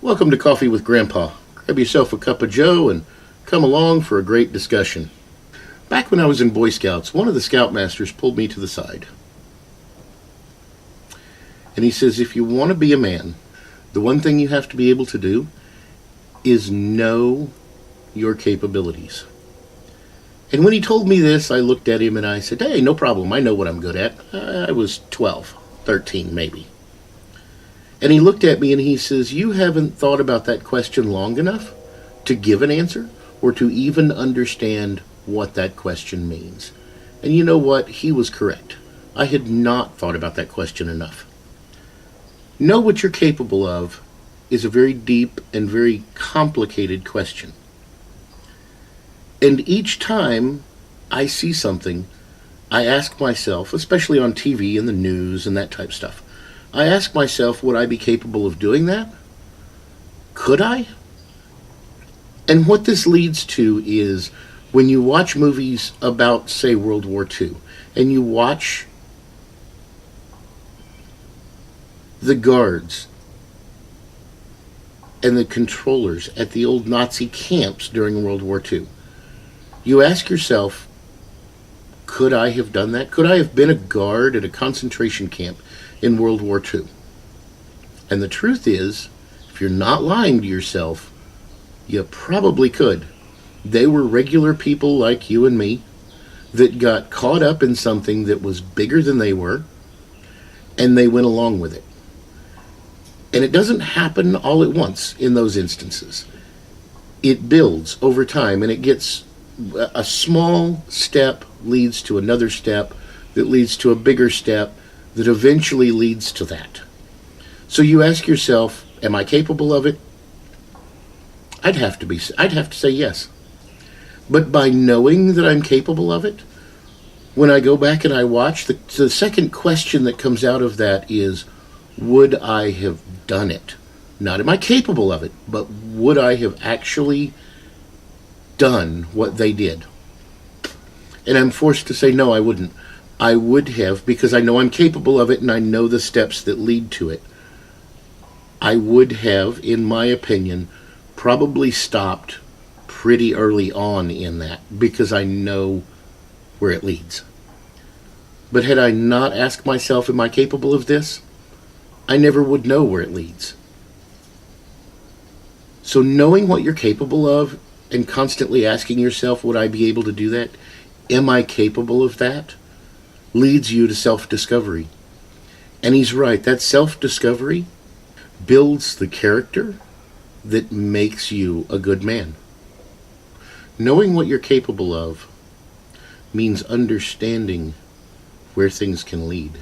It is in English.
Welcome to Coffee with Grandpa. Grab yourself a cup of joe and come along for a great discussion. Back when I was in Boy Scouts, one of the scoutmasters pulled me to the side. And he says, if you want to be a man, the one thing you have to be able to do is know your capabilities. And when he told me this, I looked at him and I said, hey, no problem. I know what I'm good at. I was 12, 13 maybe. And he looked at me and he says, you haven't thought about that question long enough to give an answer or to even understand what that question means. And you know what? He was correct. I had not thought about that question enough. Know what you're capable of is a very deep and very complicated question. And each time I see something, I ask myself, especially on TV and the news and that type of stuff, I ask myself, would I be capable of doing that? Could I? And what this leads to is when you watch movies about, say, World War II, and you watch the guards and the controllers at the old Nazi camps during World War II, you ask yourself, could I have done that? Could I have been a guard at a concentration camp in World War II? And the truth is, if you're not lying to yourself, you probably could. They were regular people like you and me that got caught up in something that was bigger than they were, and they went along with it. And it doesn't happen all at once in those instances. It builds over time, and it gets a small step leads to another step that leads to a bigger step that eventually leads to that. So you ask yourself, am I capable of it? I'd have to say yes. But by knowing that I'm capable of it, when I go back and I watch, the second question that comes out of that is, would I have done it? Not am I capable of it, but would I have actually done what they did? And I'm forced to say, no, I wouldn't. I would have, because I know I'm capable of it and I know the steps that lead to it. I would have, in my opinion, probably stopped pretty early on in that because I know where it leads. But had I not asked myself, am I capable of this? I never would know where it leads. So knowing what you're capable of and constantly asking yourself, would I be able to do that? Am I capable of that? Leads you to self-discovery. And he's right, that self-discovery builds the character that makes you a good man. Knowing what you're capable of means understanding where things can lead.